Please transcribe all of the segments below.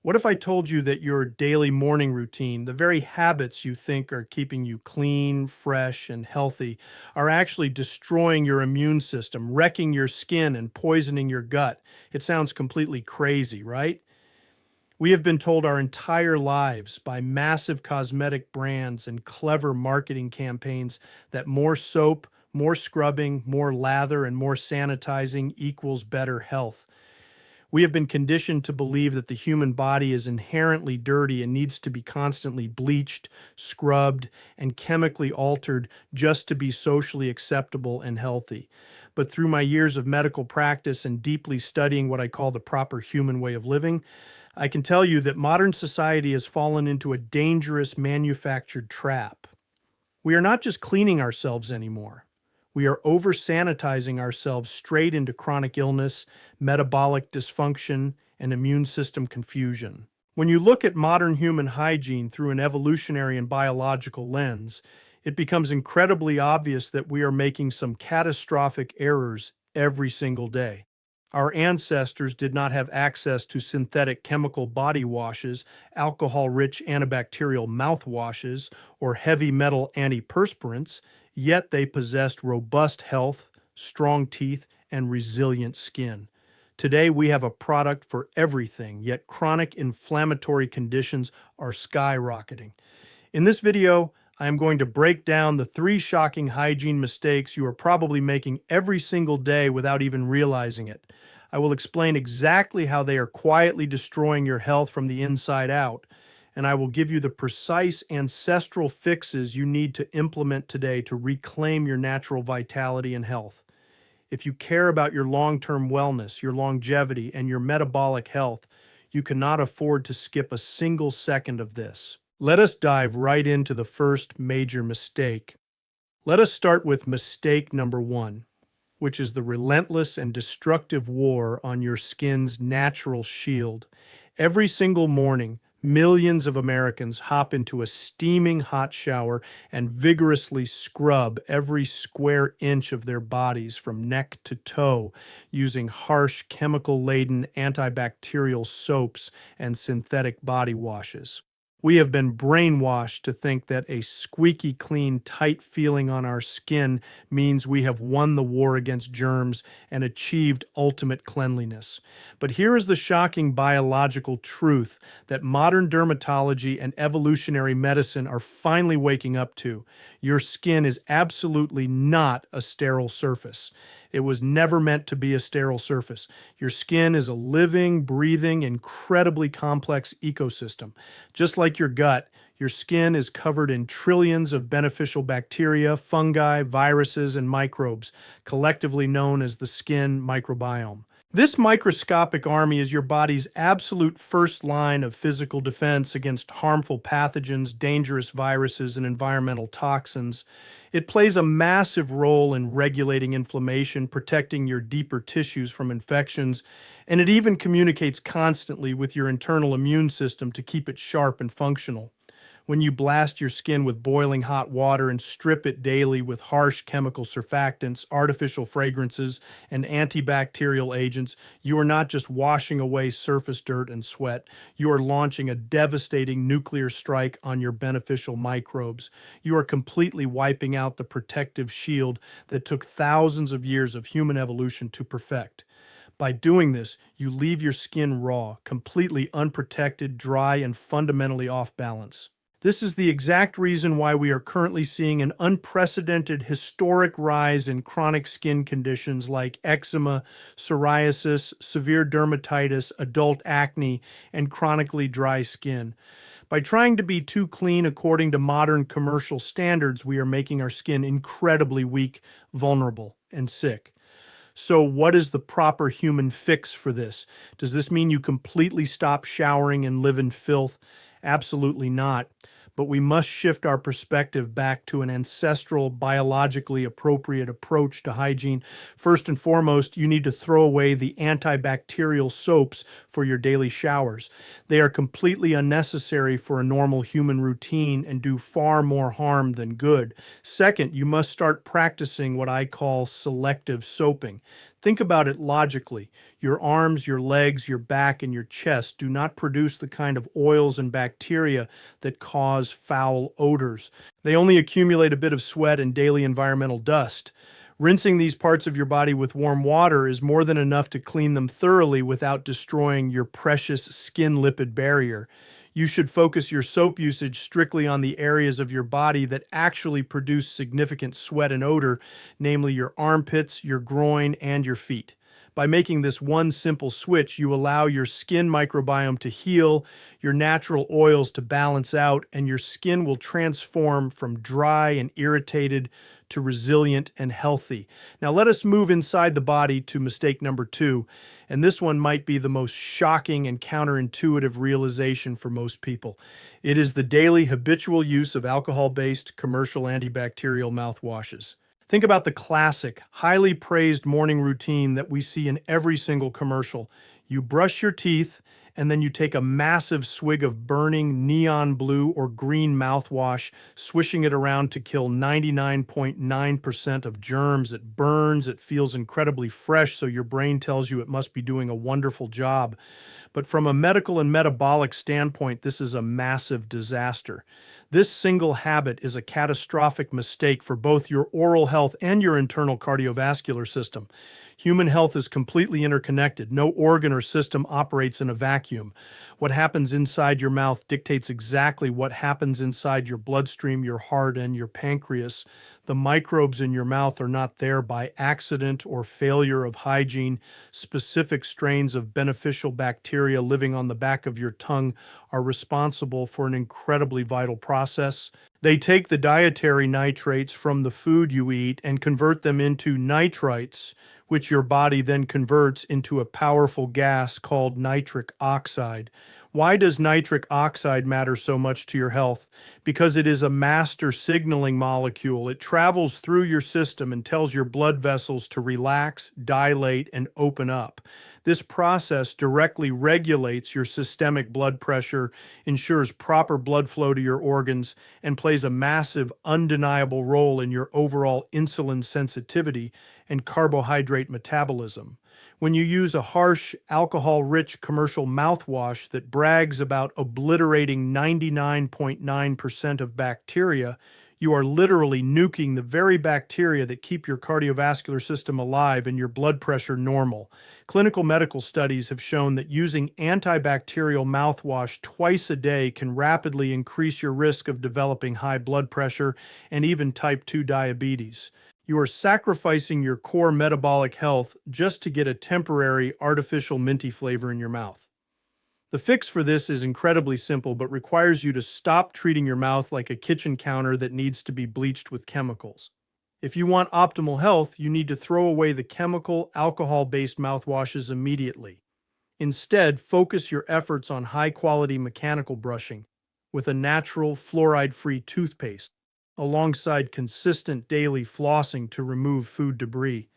What if I told you that your daily morning routine, the very habits you think are keeping you clean, fresh, and healthy, are actually destroying your immune system, wrecking your skin, and poisoning your gut? It sounds completely crazy, right? We have been told our entire lives by massive cosmetic brands and clever marketing campaigns that more soap, more scrubbing, more lather, and more sanitizing equals better health. We have been conditioned to believe that the human body is inherently dirty and needs to be constantly bleached, scrubbed, and chemically altered just to be socially acceptable and healthy. But through my years of medical practice and deeply studying what I call the proper human way of living, I can tell you that modern society has fallen into a dangerous manufactured trap. We are not just cleaning ourselves anymore. We are over sanitizing ourselves straight into chronic illness, metabolic dysfunction, and immune system confusion. When you look at modern human hygiene through an evolutionary and biological lens, it becomes incredibly obvious that we are making some catastrophic errors every single day. Our ancestors did not have access to synthetic chemical body washes, alcohol-rich antibacterial mouthwashes, or heavy metal antiperspirants, yet they possessed robust health, strong teeth, and resilient skin. Today we have a product for everything, yet chronic inflammatory conditions are skyrocketing. In this video, I am going to break down the 3 shocking hygiene mistakes you are probably making every single day without even realizing it. I will explain exactly how they are quietly destroying your health from the inside out, and I will give you the precise ancestral fixes you need to implement today to reclaim your natural vitality and health. If you care about your long-term wellness, your longevity, and your metabolic health, you cannot afford to skip a single second of this. Let us dive right into the first major mistake. Let us start with mistake number 1, which is the relentless and destructive war on your skin's natural shield. Every single morning, millions of Americans hop into a steaming hot shower and vigorously scrub every square inch of their bodies from neck to toe using harsh, chemical-laden antibacterial soaps and synthetic body washes. We have been brainwashed to think that a squeaky clean, tight feeling on our skin means we have won the war against germs and achieved ultimate cleanliness. But here is the shocking biological truth that modern dermatology and evolutionary medicine are finally waking up to. Your skin is absolutely not a sterile surface. It was never meant to be a sterile surface. Your skin is a living, breathing, incredibly complex ecosystem. Just like your gut, your skin is covered in trillions of beneficial bacteria, fungi, viruses, and microbes, collectively known as the skin microbiome. This microscopic army is your body's absolute first line of physical defense against harmful pathogens, dangerous viruses, and environmental toxins. It plays a massive role in regulating inflammation, protecting your deeper tissues from infections, and it even communicates constantly with your internal immune system to keep it sharp and functional. When you blast your skin with boiling hot water and strip it daily with harsh chemical surfactants, artificial fragrances, and antibacterial agents, you are not just washing away surface dirt and sweat, you are launching a devastating nuclear strike on your beneficial microbes. You are completely wiping out the protective shield that took thousands of years of human evolution to perfect. By doing this, you leave your skin raw, completely unprotected, dry, and fundamentally off balance. This is the exact reason why we are currently seeing an unprecedented historic rise in chronic skin conditions like eczema, psoriasis, severe dermatitis, adult acne, and chronically dry skin. By trying to be too clean according to modern commercial standards, we are making our skin incredibly weak, vulnerable, and sick. So what is the proper human fix for this? Does this mean you completely stop showering and live in filth? Absolutely not. But we must shift our perspective back to an ancestral, biologically appropriate approach to hygiene. First and foremost, you need to throw away the antibacterial soaps for your daily showers. They are completely unnecessary for a normal human routine and do far more harm than good. Second, you must start practicing what I call selective soaping. Think about it logically. Your arms, your legs, your back, and your chest do not produce the kind of oils and bacteria that cause foul odors. They only accumulate a bit of sweat and daily environmental dust. Rinsing these parts of your body with warm water is more than enough to clean them thoroughly without destroying your precious skin lipid barrier. You should focus your soap usage strictly on the areas of your body that actually produce significant sweat and odor, namely your armpits, your groin, and your feet. By making this one simple switch, you allow your skin microbiome to heal, your natural oils to balance out, and your skin will transform from dry and irritated to resilient and healthy. Now let us move inside the body to mistake number 2, and this one might be the most shocking and counterintuitive realization for most people. It is the daily habitual use of alcohol-based commercial antibacterial mouthwashes. Think about the classic, highly praised morning routine that we see in every single commercial. You brush your teeth, and then you take a massive swig of burning neon blue or green mouthwash, swishing it around to kill 99.9% of germs. It burns, it feels incredibly fresh, so your brain tells you it must be doing a wonderful job. But from a medical and metabolic standpoint, this is a massive disaster. This single habit is a catastrophic mistake for both your oral health and your internal cardiovascular system. Human health is completely interconnected. No organ or system operates in a vacuum. What happens inside your mouth dictates exactly what happens inside your bloodstream, your heart, and your pancreas. The microbes in your mouth are not there by accident or failure of hygiene. Specific strains of beneficial bacteria living on the back of your tongue are responsible for an incredibly vital process. They take the dietary nitrates from the food you eat and convert them into nitrites, which your body then converts into a powerful gas called nitric oxide. Why does nitric oxide matter so much to your health? Because it is a master signaling molecule. It travels through your system and tells your blood vessels to relax, dilate, and open up. This process directly regulates your systemic blood pressure, ensures proper blood flow to your organs, and plays a massive, undeniable role in your overall insulin sensitivity and carbohydrate metabolism. When you use a harsh, alcohol-rich commercial mouthwash that brags about obliterating 99.9% of bacteria, you are literally nuking the very bacteria that keep your cardiovascular system alive and your blood pressure normal. Clinical medical studies have shown that using antibacterial mouthwash twice a day can rapidly increase your risk of developing high blood pressure and even type 2 diabetes. You are sacrificing your core metabolic health just to get a temporary artificial minty flavor in your mouth. The fix for this is incredibly simple, but requires you to stop treating your mouth like a kitchen counter that needs to be bleached with chemicals. If you want optimal health, you need to throw away the chemical, alcohol-based mouthwashes immediately. Instead, focus your efforts on high-quality mechanical brushing with a natural, fluoride-free toothpaste, alongside consistent daily flossing to remove food debris.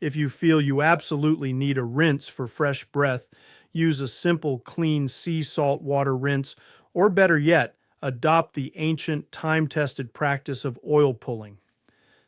If you feel you absolutely need a rinse for fresh breath, use a simple, clean sea salt water rinse, or better yet, adopt the ancient, time-tested practice of oil pulling.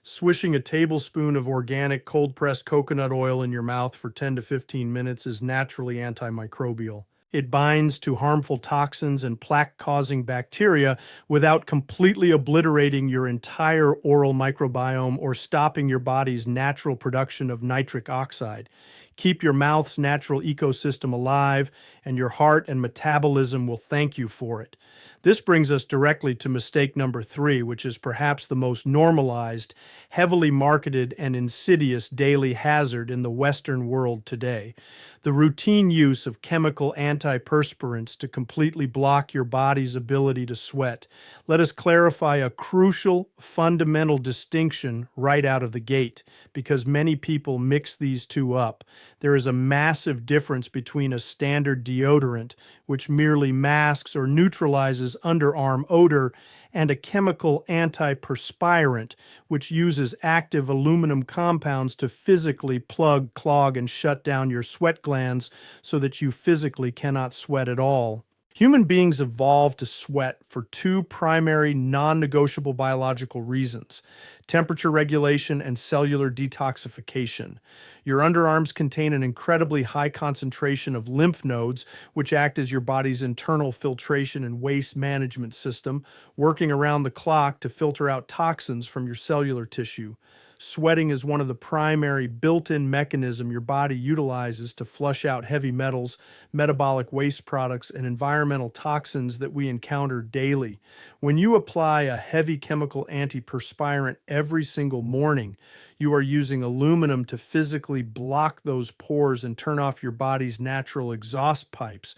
Swishing a tablespoon of organic cold-pressed coconut oil in your mouth for 10 to 15 minutes is naturally antimicrobial. It binds to harmful toxins and plaque-causing bacteria without completely obliterating your entire oral microbiome or stopping your body's natural production of nitric oxide. Keep your mouth's natural ecosystem alive, and your heart and metabolism will thank you for it. This brings us directly to mistake number 3, which is perhaps the most normalized, heavily marketed, and insidious daily hazard in the Western world today: the routine use of chemical antiperspirants to completely block your body's ability to sweat. Let us clarify a crucial, fundamental distinction right out of the gate, because many people mix these two up. There is a massive difference between a standard deodorant, which merely masks or neutralizes underarm odor, and a chemical antiperspirant, which uses active aluminum compounds to physically plug, clog, and shut down your sweat glands so that you physically cannot sweat at all. Human beings evolved to sweat for two primary non-negotiable biological reasons: temperature regulation and cellular detoxification. Your underarms contain an incredibly high concentration of lymph nodes, which act as your body's internal filtration and waste management system, working around the clock to filter out toxins from your cellular tissue. Sweating is one of the primary built-in mechanisms your body utilizes to flush out heavy metals, metabolic waste products, and environmental toxins that we encounter daily. When you apply a heavy chemical antiperspirant every single morning, you are using aluminum to physically block those pores and turn off your body's natural exhaust pipes.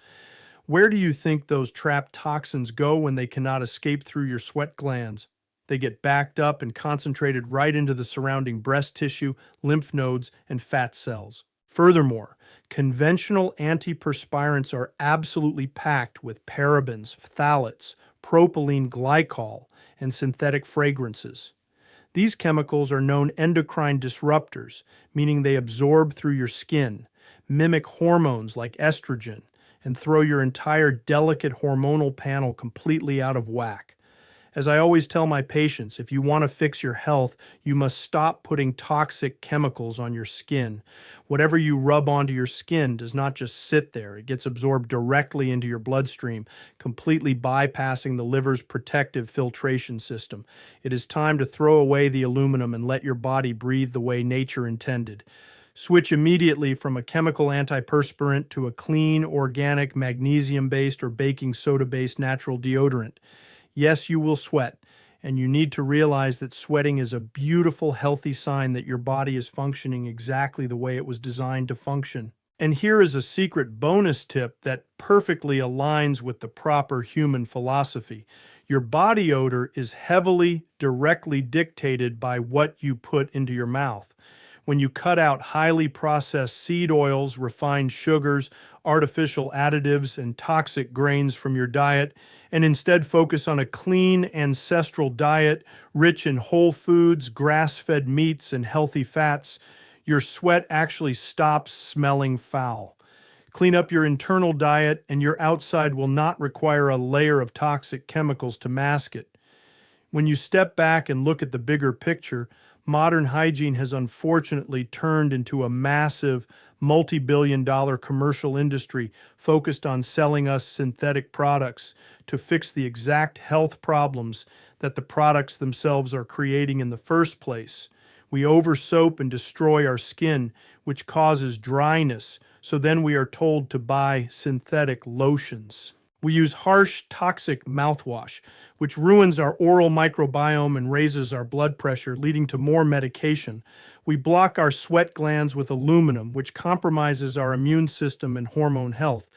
Where do you think those trapped toxins go when they cannot escape through your sweat glands? They get backed up and concentrated right into the surrounding breast tissue, lymph nodes, and fat cells. Furthermore, conventional antiperspirants are absolutely packed with parabens, phthalates, propylene glycol, and synthetic fragrances. These chemicals are known endocrine disruptors, meaning they absorb through your skin, mimic hormones like estrogen, and throw your entire delicate hormonal panel completely out of whack. As I always tell my patients, if you want to fix your health, you must stop putting toxic chemicals on your skin. Whatever you rub onto your skin does not just sit there. It gets absorbed directly into your bloodstream, completely bypassing the liver's protective filtration system. It is time to throw away the aluminum and let your body breathe the way nature intended. Switch immediately from a chemical antiperspirant to a clean, organic, magnesium-based or baking soda-based natural deodorant. Yes, you will sweat, and you need to realize that sweating is a beautiful, healthy sign that your body is functioning exactly the way it was designed to function. And here is a secret bonus tip that perfectly aligns with the proper human philosophy. Your body odor is heavily, directly dictated by what you put into your mouth. When you cut out highly processed seed oils, refined sugars, artificial additives, and toxic grains from your diet, and instead focus on a clean, ancestral diet rich in whole foods, grass-fed meats, and healthy fats, your sweat actually stops smelling foul. Clean up your internal diet, and your outside will not require a layer of toxic chemicals to mask it. When you step back and look at the bigger picture, modern hygiene has unfortunately turned into a massive, multi-billion-dollar commercial industry focused on selling us synthetic products to fix the exact health problems that the products themselves are creating in the first place. We over-soap and destroy our skin, which causes dryness, so then we are told to buy synthetic lotions. We use harsh, toxic mouthwash, which ruins our oral microbiome and raises our blood pressure, leading to more medication. We block our sweat glands with aluminum, which compromises our immune system and hormone health.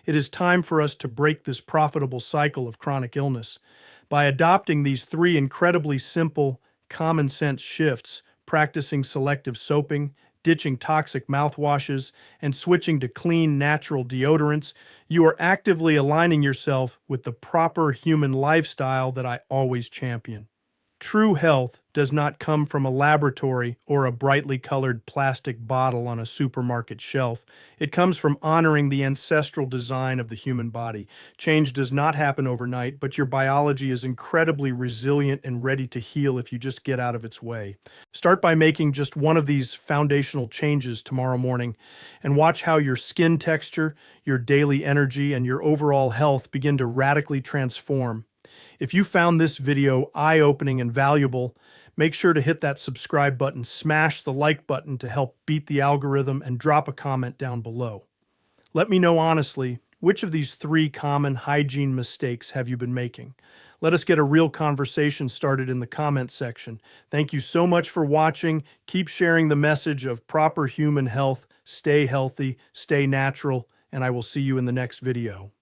It is time for us to break this profitable cycle of chronic illness. By adopting these three incredibly simple, common sense shifts, practicing selective soaping, ditching toxic mouthwashes, and switching to clean, natural deodorants, you are actively aligning yourself with the proper human lifestyle that I always champion. True health does not come from a laboratory or a brightly colored plastic bottle on a supermarket shelf. It comes from honoring the ancestral design of the human body. Change does not happen overnight, but your biology is incredibly resilient and ready to heal if you just get out of its way. Start by making just one of these foundational changes tomorrow morning and watch how your skin texture, your daily energy, and your overall health begin to radically transform. If you found this video eye-opening and valuable, make sure to hit that subscribe button, smash the like button to help beat the algorithm, and drop a comment down below. Let me know honestly, which of these three common hygiene mistakes have you been making? Let us get a real conversation started in the comment section. Thank you so much for watching. Keep sharing the message of proper human health. Stay healthy, stay natural, and I will see you in the next video.